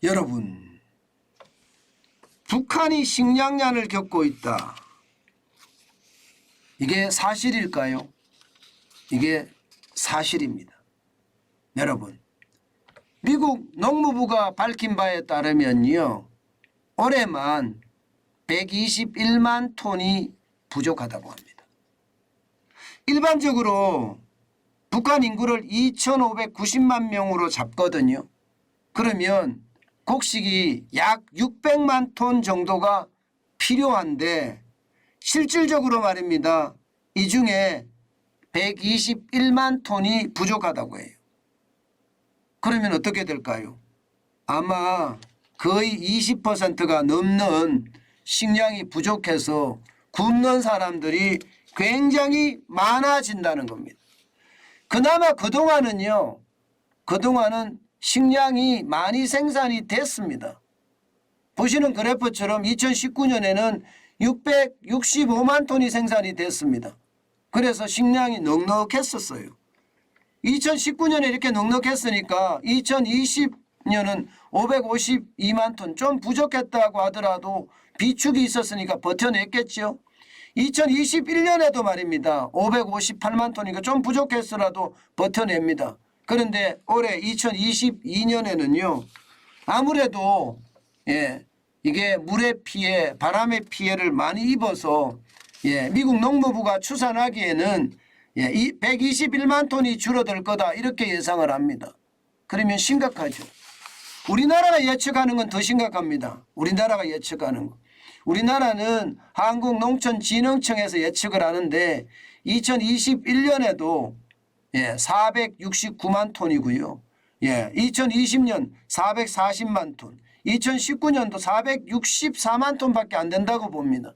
여러분, 북한이 식량난을 겪고 있다. 이게 사실일까요? 이게 사실입니다. 여러분, 미국 농무부가 밝힌 바에 따르면요, 올해만 121만 톤이 부족하다고 합니다. 일반적으로 북한 인구를 2,590만 명으로 잡거든요. 그러면 곡식이 약 600만 톤 정도가 필요한데 실질적으로 말입니다. 이 중에 121만 톤이 부족하다고 해요. 그러면 어떻게 될까요? 아마 거의 20%가 넘는 식량이 부족해서 굶는 사람들이 굉장히 많아진다는 겁니다. 그나마 그동안은 식량이 많이 생산이 됐습니다. 보시는 그래프처럼 2019년에는 665만 톤이 생산이 됐습니다. 그래서 식량이 넉넉했었어요. 2019년에 이렇게 넉넉했으니까 2020년은 552만 톤, 좀 부족했다고 하더라도 비축이 있었으니까 버텨냈겠죠. 2021년에도 말입니다. 558만 톤이니까 좀 부족했으라도 버텨냅니다. 그런데 올해 2022년에는요. 아무래도 이게 물의 피해, 바람의 피해를 많이 입어서 미국 농무부가 추산하기에는 121만 톤이 줄어들 거다 이렇게 예상을 합니다. 그러면 심각하죠. 우리나라가 예측하는 건 더 심각합니다. 우리나라가 예측하는 거. 우리나라는 한국농촌진흥청에서 예측을 하는데 2021년에도 469만 톤이고요. 2020년 440만 톤, 2019년도 464만 톤밖에 안 된다고 봅니다.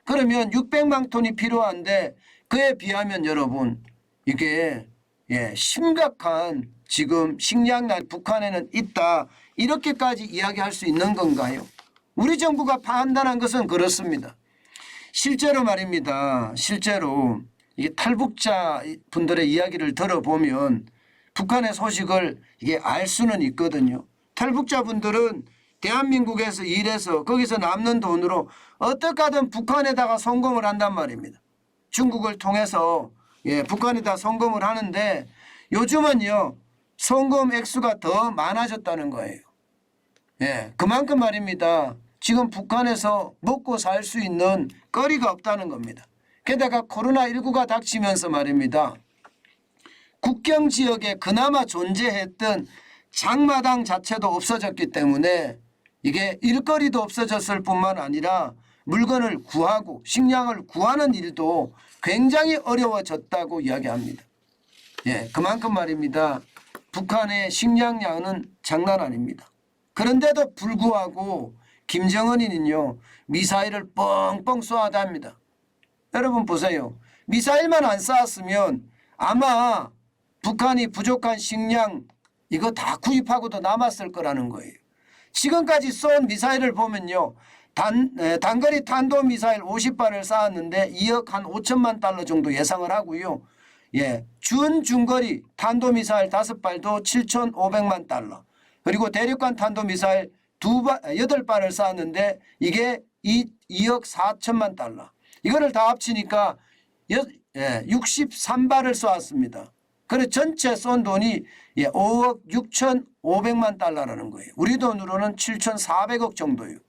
그러면 600만 톤이 필요한데 그에 비하면 여러분 이게 심각한 지금 식량난 북한에는 있다 이렇게까지 이야기할 수 있는 건가요? 우리 정부가 판단한 것은 그렇습니다. 실제로 말입니다. 실제로 이게 탈북자 분들의 이야기를 들어보면 북한의 소식을 이게 알 수는 있거든요. 탈북자 분들은 대한민국에서 일해서 거기서 남는 돈으로 어떻게 하든 북한에다가 송금을 한단 말입니다. 중국을 통해서 북한에다 송금을 하는데 요즘은요 송금 액수가 더 많아졌다는 거예요. 그만큼 말입니다. 지금 북한에서 먹고 살 수 있는 거리가 없다는 겁니다. 게다가 코로나19가 닥치면서 말입니다. 국경 지역에 그나마 존재했던 장마당 자체도 없어졌기 때문에 이게 일거리도 없어졌을 뿐만 아니라 물건을 구하고 식량을 구하는 일도 굉장히 어려워졌다고 이야기합니다. 그만큼 말입니다. 북한의 식량량은 장난 아닙니다. 그런데도 불구하고 김정은이는요 미사일을 뻥뻥 쏘아답니다. 여러분 보세요. 미사일만 안 쐈으면 아마 북한이 부족한 식량 이거 다 구입하고도 남았을 거라는 거예요. 지금까지 쏜 미사일을 보면요. 단거리 탄도미사일 50발을 쐈는데 2억 한 5천만 달러 정도 예상을 하고요. 준중거리 탄도미사일 5발도 7,500만 달러. 그리고 대륙간 탄도미사일 8발을 쐈는데 이게 2억 4천만 달러. 이거를 다 합치니까 63발을 쏘았습니다. 그래서 전체 쏜 돈이 5억 6,500만 달러라는 거예요. 우리 돈으로는 7,400억 정도예요.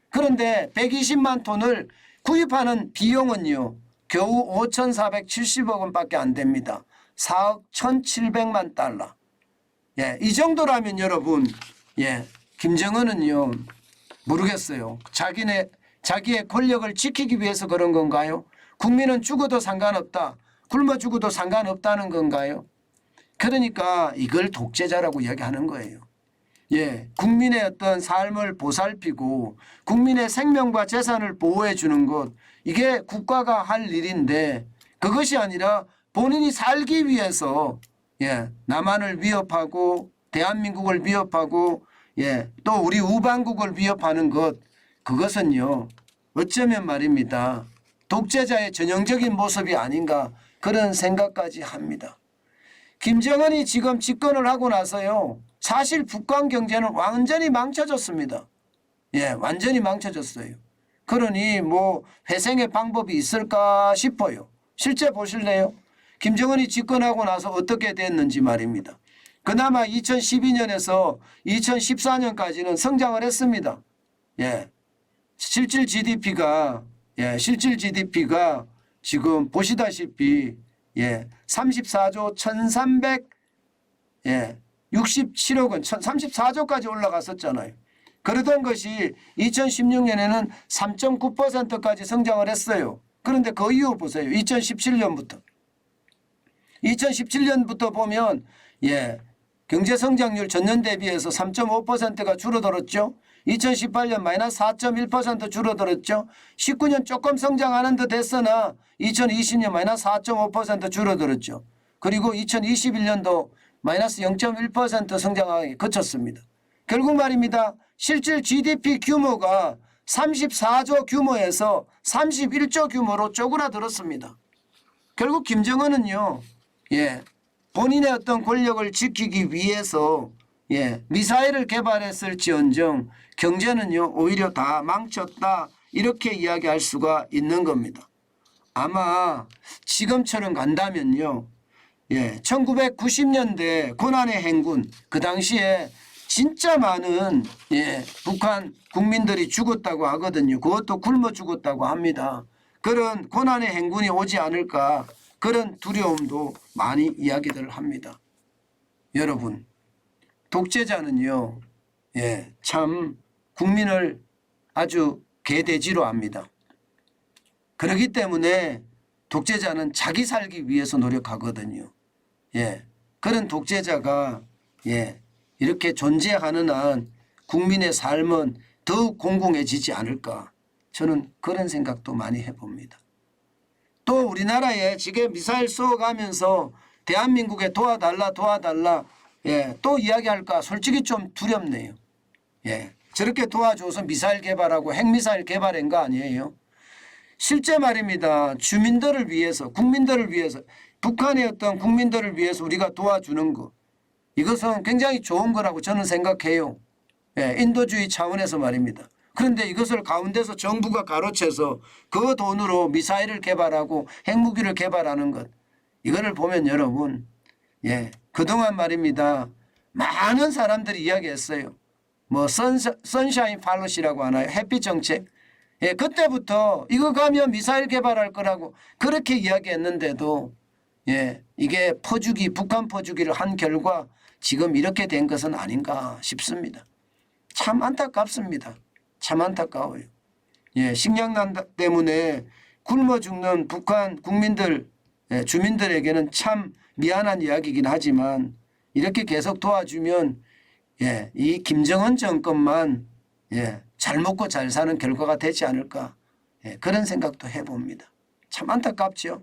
그런데 120만 톤을 구입하는 비용은요. 겨우 5,470억 원밖에 안 됩니다. 4억 1,700만 달러. 이 정도라면 여러분 김정은은요. 모르겠어요. 자기의 권력을 지키기 위해서 그런 건가요? 국민은 죽어도 상관없다. 굶어 죽어도 상관없다는 건가요? 그러니까 이걸 독재자라고 이야기하는 거예요. 국민의 어떤 삶을 보살피고 국민의 생명과 재산을 보호해 주는 것 이게 국가가 할 일인데 그것이 아니라 본인이 살기 위해서 남한을 위협하고 대한민국을 위협하고 또 우리 우방국을 위협하는 것 그것은요 어쩌면 말입니다. 독재자의 전형적인 모습이 아닌가 그런 생각까지 합니다. 김정은이 지금 집권을 하고 나서요 사실 북한 경제는 완전히 망쳐졌습니다. 예, 완전히 망쳐졌어요. 그러니 뭐 회생의 방법이 있을까 싶어요. 실제 보실래요? 김정은이 집권하고 나서 어떻게 됐는지 말입니다. 그나마 2012년에서 2014년까지는 성장을 했습니다. 예. 실질 GDP가 지금 보시다시피 34조 1367억 원, 34조까지 올라갔었잖아요. 그러던 것이 2016년에는 3.9%까지 성장을 했어요. 그런데 그 이후 보세요. 2017년부터 보면 경제 성장률 전년 대비해서 3.5%가 줄어들었죠. 2018년 마이너스 4.1% 줄어들었죠. 19년 조금 성장하는 듯 했으나 2020년 마이너스 4.5% 줄어들었죠. 그리고 2021년도 마이너스 0.1% 성장하기 그쳤습니다. 결국 말입니다. 실질 GDP 규모가 34조 규모에서 31조 규모로 쪼그라들었습니다. 결국 김정은은요. 본인의 어떤 권력을 지키기 위해서 미사일을 개발했을지언정 경제는요 오히려 다 망쳤다 이렇게 이야기할 수가 있는 겁니다. 아마 지금처럼 간다면요 1990년대 고난의 행군 그 당시에 진짜 많은 북한 국민들이 죽었다고 하거든요. 그것도 굶어 죽었다고 합니다. 그런 고난의 행군이 오지 않을까 그런 두려움도 많이 이야기들 합니다. 여러분 독재자는요 참 국민을 아주 개돼지로 합니다. 그렇기 때문에 독재자는 자기 살기 위해서 노력하거든요. 그런 독재자가 이렇게 존재하는 한 국민의 삶은 더욱 공공해지지 않을까 저는 그런 생각도 많이 해봅니다. 또 우리나라에 지금 미사일 쏘아가면서 대한민국에 도와달라 또 이야기할까 솔직히 좀 두렵네요. 저렇게 도와줘서 미사일 개발하고 핵미사일 개발한 거 아니에요. 실제 말입니다. 주민들을 위해서 국민들을 위해서 북한의 어떤 국민들을 위해서 우리가 도와주는 것 이것은 굉장히 좋은 거라고 저는 생각해요. 인도주의 차원에서 말입니다. 그런데 이것을 가운데서 정부가 가로채서 그 돈으로 미사일을 개발하고 핵무기를 개발하는 것 이거를 보면 여러분 그동안 말입니다. 많은 사람들이 이야기했어요. 뭐 선샤인 팔로시라고 하나요? 햇빛 정책. 그때부터 이거 가면 미사일 개발할 거라고 그렇게 이야기했는데도 이게 퍼주기 북한 퍼주기를 한 결과 지금 이렇게 된 것은 아닌가 싶습니다. 참 안타깝습니다. 참 안타까워요. 식량난 때문에 굶어 죽는 북한 국민들 주민들에게는 참 미안한 이야기이긴 하지만 이렇게 계속 도와주면 이 김정은 정권만 잘 먹고 잘 사는 결과가 되지 않을까 그런 생각도 해봅니다. 참 안타깝죠.